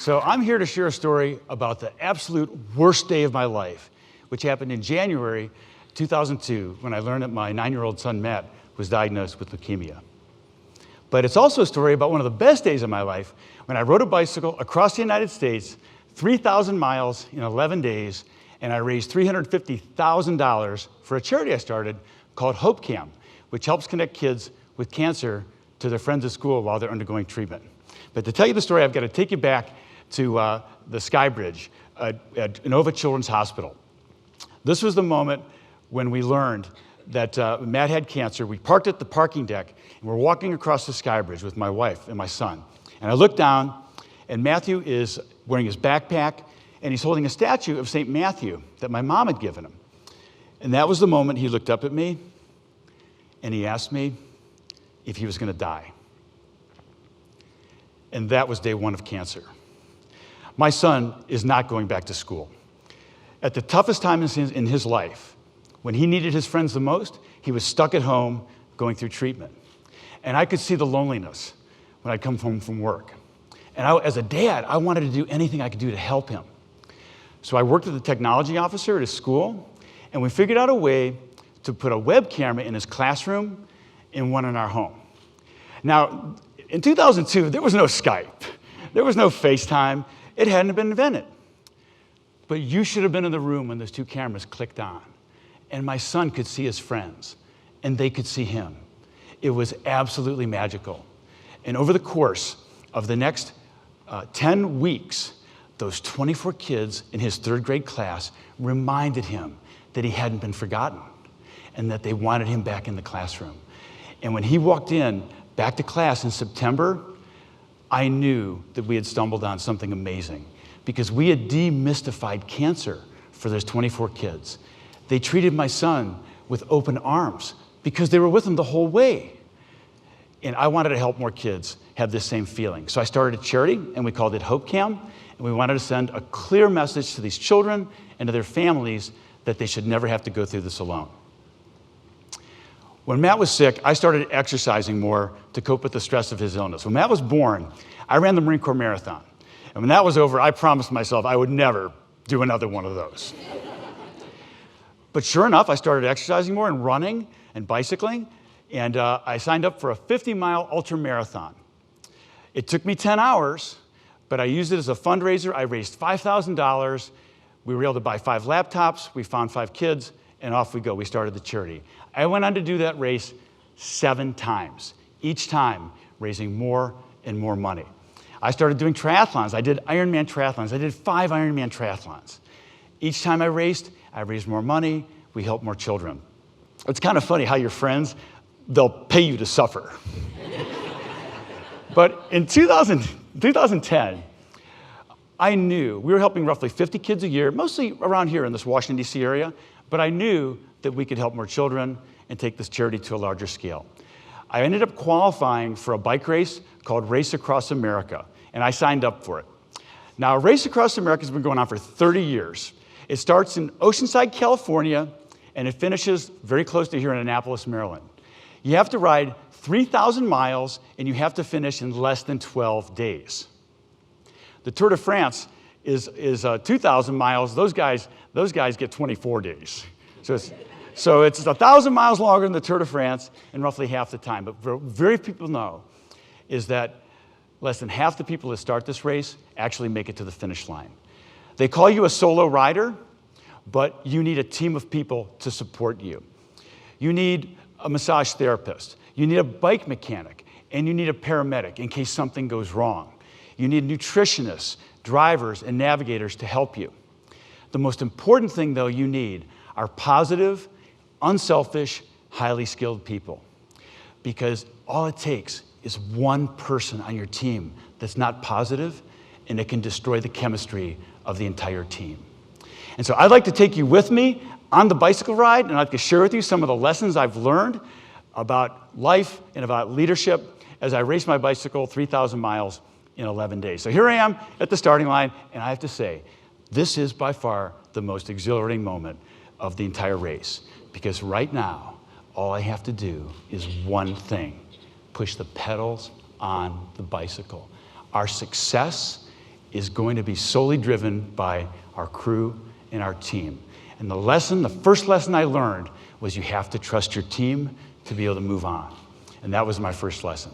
So I'm here to share a story about the absolute worst day of my life, which happened in January 2002 when I learned that my 9-year-old son, Matt, was diagnosed with leukemia. But it's also a story about one of the best days of my life when I rode a bicycle across the United States, 3,000 miles in 11 days, and I raised $350,000 for a charity I started called Hopecam, which helps connect kids with cancer to their friends at school while they're undergoing treatment. But to tell you the story, I've got to take you back to the Sky Bridge at Inova Children's Hospital. This was the moment when we learned that Matt had cancer. We parked at the parking deck, and we're walking across the Sky Bridge with my wife and my son. And I look down, and Matthew is wearing his backpack, and he's holding a statue of St. Matthew that my mom had given him. And that was the moment he looked up at me, and he asked me if he was going to die. And that was day one of cancer. My son is not going back to school. At the toughest time in his life, when he needed his friends the most, he was stuck at home going through treatment. And I could see the loneliness when I'd come home from work. And as a dad, I wanted to do anything I could do to help him. So I worked with the technology officer at his school, and we figured out a way to put a web camera in his classroom and one in our home. Now, in 2002, there was no Skype. There was no FaceTime. It hadn't been invented. But you should have been in the room when those two cameras clicked on. And my son could see his friends, and they could see him. It was absolutely magical. And over the course of the next 10 weeks, those 24 kids in his 3rd grade class reminded him that he hadn't been forgotten and that they wanted him back in the classroom. And when he walked in back to class in September, I knew that we had stumbled on something amazing because we had demystified cancer for those 24 kids. They treated my son with open arms because they were with him the whole way. And I wanted to help more kids have this same feeling. So I started a charity, and we called it Hopecam, and we wanted to send a clear message to these children and to their families that they should never have to go through this alone. When Matt was sick, I started exercising more to cope with the stress of his illness. When Matt was born, I ran the Marine Corps Marathon. And when that was over, I promised myself I would never do another one of those. But sure enough, I started exercising more and running and bicycling, and I signed up for a 50-mile ultra marathon. It took me 10 hours, but I used it as a fundraiser. I raised $5,000. We were able to buy 5 laptops. We found 5 kids, and off we go. We started the charity. I went on to do that race 7 times, each time raising more and more money. I started doing triathlons. I did Ironman triathlons. I did 5 Ironman triathlons. Each time I raised more money. We helped more children. It's kind of funny how your friends, they'll pay you to suffer. But in 2010, I knew we were helping roughly 50 kids a year, mostly around here in this Washington, D.C. area, but I knew that we could help more children and take this charity to a larger scale. I ended up qualifying for a bike race called Race Across America, and I signed up for it. Now, Race Across America has been going on for 30 years. It starts in Oceanside, California, and it finishes very close to here in Annapolis, Maryland. You have to ride 3,000 miles, and you have to finish in less than 12 days. The Tour de France is 2,000 miles. Those guys get 24 days. So it's 1,000 miles longer than the Tour de France in roughly half the time. But very few people know is that less than half the people that start this race actually make it to the finish line. They call you a solo rider, but you need a team of people to support you. You need a massage therapist. You need a bike mechanic, and you need a paramedic in case something goes wrong. You need nutritionists, drivers, and navigators to help you. The most important thing, though, you need are positive, unselfish, highly skilled people. Because all it takes is one person on your team that's not positive, and it can destroy the chemistry of the entire team. And so I'd like to take you with me on the bicycle ride, and I'd like to share with you some of the lessons I've learned about life and about leadership as I race my bicycle 3,000 miles in 11 days. So here I am at the starting line, and I have to say, this is by far the most exhilarating moment of the entire race, because right now, all I have to do is one thing: push the pedals on the bicycle. Our success is going to be solely driven by our crew and our team. And the first lesson I learned was you have to trust your team to be able to move on. And that was my first lesson.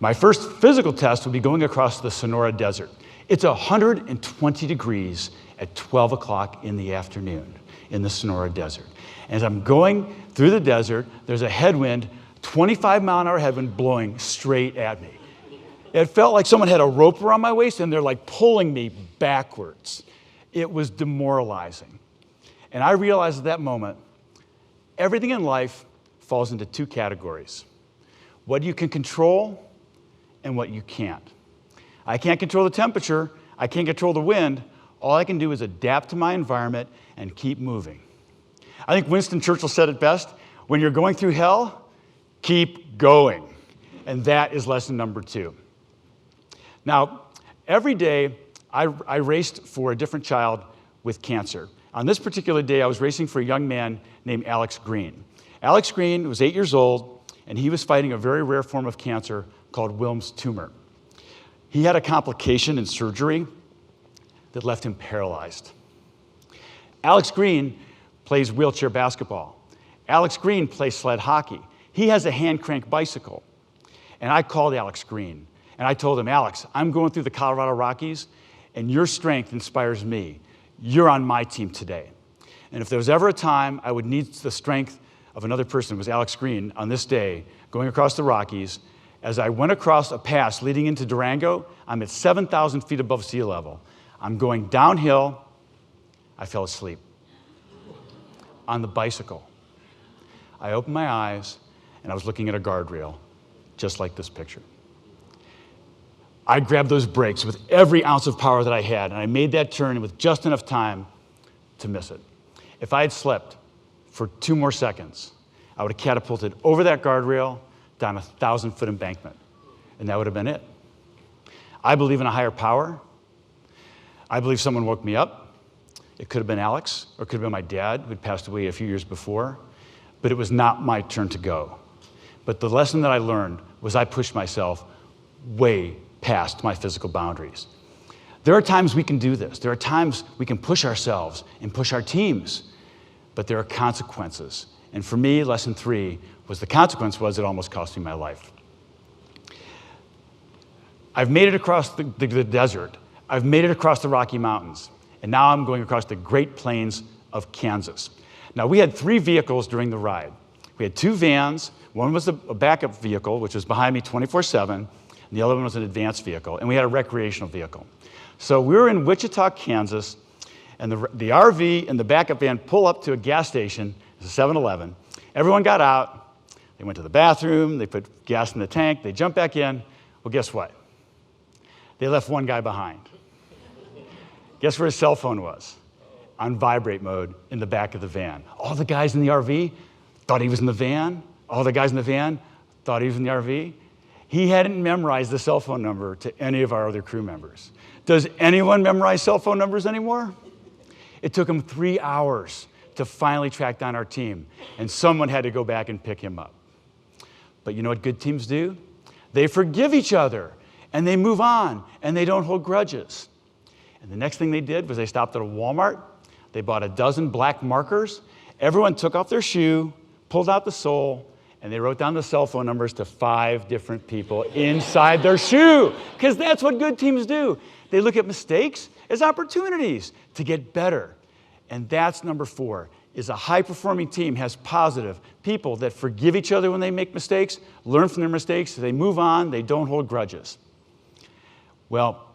My first physical test would be going across the Sonora Desert. It's 120 degrees at 12 o'clock in the afternoon in the Sonora Desert. As I'm going through the desert, there's a headwind, 25-mile-an-hour headwind blowing straight at me. It felt like someone had a rope around my waist and they're like pulling me backwards. It was demoralizing. And I realized at that moment, everything in life falls into two categories: what you can control and what you can't. I can't control the temperature, I can't control the wind. All I can do is adapt to my environment and keep moving. I think Winston Churchill said it best: when you're going through hell, keep going. And that is lesson number 2. Now, every day I raced for a different child with cancer. On this particular day, I was racing for a young man named Alex Green. Alex Green was 8 years old, and he was fighting a very rare form of cancer called Wilms tumor. He had a complication in surgery that left him paralyzed. Alex Green plays wheelchair basketball. Alex Green plays sled hockey. He has a hand crank bicycle. And I called Alex Green, and I told him, Alex, I'm going through the Colorado Rockies, and your strength inspires me. You're on my team today. And if there was ever a time I would need the strength of another person, it was Alex Green on this day, going across the Rockies. As I went across a pass leading into Durango, I'm at 7,000 feet above sea level. I'm going downhill. I fell asleep on the bicycle. I opened my eyes, and I was looking at a guardrail, just like this picture. I grabbed those brakes with every ounce of power that I had, and I made that turn with just enough time to miss it. If I had slept for 2 more seconds, I would have catapulted over that guardrail down a 1,000-foot embankment, and that would have been it. I believe in a higher power. I believe someone woke me up. It could have been Alex, or it could have been my dad, who had passed away a few years before, but it was not my turn to go. But the lesson that I learned was I pushed myself way past my physical boundaries. There are times we can do this. There are times we can push ourselves and push our teams, but there are consequences. And for me, lesson 3 was the consequence was it almost cost me my life. I've made it across the desert. I've made it across the Rocky Mountains. And now I'm going across the Great Plains of Kansas. Now, we had 3 vehicles during the ride. We had 2 vans. One was a backup vehicle, which was behind me 24/7, and the other one was an advanced vehicle, and we had a recreational vehicle. So we were in Wichita, Kansas, and the RV and the backup van pull up to a gas station, it's a 7-Eleven. Everyone got out. They went to the bathroom. They put gas in the tank. They jumped back in. Well, guess what? They left one guy behind. Guess where his cell phone was? On vibrate mode in the back of the van. All the guys in the RV thought he was in the van. All the guys in the van thought he was in the RV. He hadn't memorized the cell phone number to any of our other crew members. Does anyone memorize cell phone numbers anymore? It took him 3 hours to finally track down our team, and someone had to go back and pick him up. But you know what good teams do? They forgive each other, and they move on, and they don't hold grudges. And the next thing they did was they stopped at a Walmart. They bought a dozen black markers. Everyone took off their shoe, pulled out the sole, and they wrote down the cell phone numbers to 5 different people inside their shoe, because that's what good teams do. They look at mistakes as opportunities to get better. And that's number 4, is a high-performing team has positive people that forgive each other when they make mistakes, learn from their mistakes, they move on, they don't hold grudges. Well,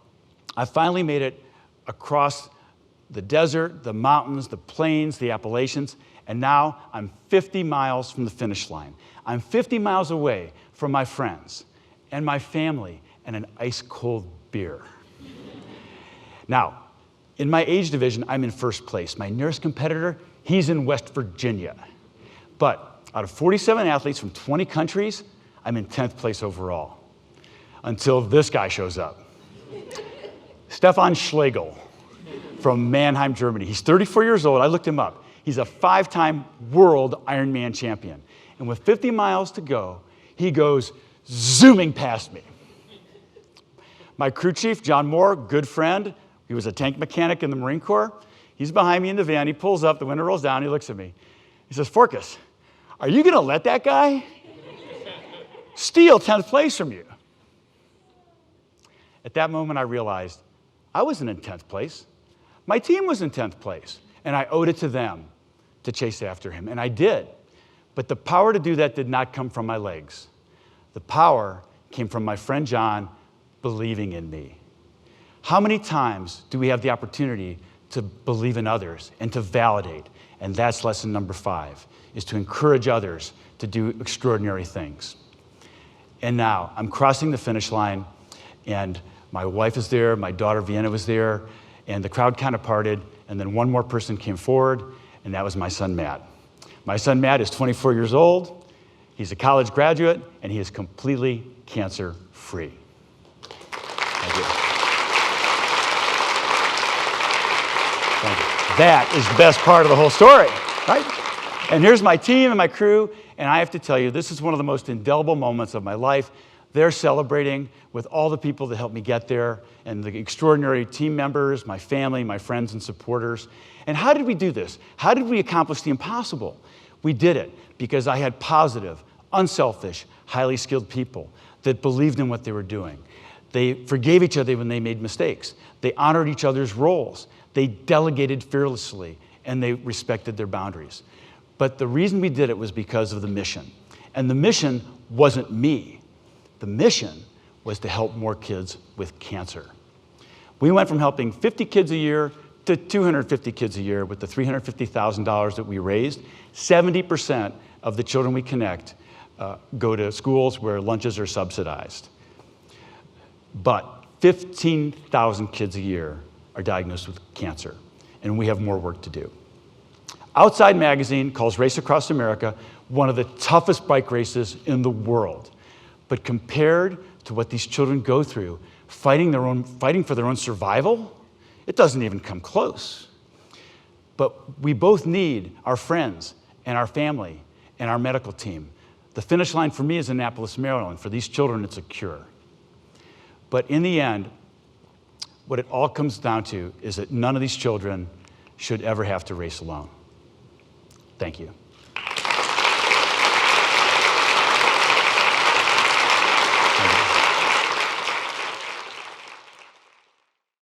I finally made it across the desert, the mountains, the plains, the Appalachians, and now I'm 50 miles from the finish line. I'm 50 miles away from my friends and my family and an ice-cold beer. Now, in my age division, I'm in first place. My nearest competitor, he's in West Virginia. But out of 47 athletes from 20 countries, I'm in 10th place overall. Until this guy shows up. Stefan Schlegel from Mannheim, Germany. He's 34 years old. I looked him up. He's a 5-time world Ironman champion. And with 50 miles to go, he goes zooming past me. My crew chief, John Moore, good friend. He was a tank mechanic in the Marine Corps. He's behind me in the van. He pulls up, the window rolls down, he looks at me. He says, Forkas, are you going to let that guy steal 10th place from you? At that moment, I realized I wasn't in 10th place. My team was in 10th place, and I owed it to them to chase after him, and I did. But the power to do that did not come from my legs. The power came from my friend John believing in me. How many times do we have the opportunity to believe in others and to validate? And that's lesson number 5, is to encourage others to do extraordinary things. And now I'm crossing the finish line, and my wife is there, my daughter Vienna was there, and the crowd kind of parted, and then one more person came forward, and that was my son Matt. My son Matt is 24 years old, he's a college graduate, and he is completely cancer-free. Thank you. Thank you. That is the best part of the whole story, right? And here's my team and my crew, and I have to tell you, this is one of the most indelible moments of my life. They're celebrating with all the people that helped me get there, and the extraordinary team members, my family, my friends and supporters. And how did we do this? How did we accomplish the impossible? We did it because I had positive, unselfish, highly skilled people that believed in what they were doing. They forgave each other when they made mistakes. They honored each other's roles. They delegated fearlessly, and they respected their boundaries. But the reason we did it was because of the mission. And the mission wasn't me. The mission was to help more kids with cancer. We went from helping 50 kids a year to 250 kids a year with the $350,000 that we raised. 70% of the children we connect go to schools where lunches are subsidized. But 15,000 kids a year are diagnosed with cancer, and we have more work to do. Outside Magazine calls Race Across America one of the toughest bike races in the world. But compared to what these children go through, fighting for their own survival, it doesn't even come close. But we both need our friends and our family and our medical team. The finish line for me is Annapolis, Maryland. For these children, it's a cure. But in the end, what it all comes down to is that none of these children should ever have to race alone. Thank you.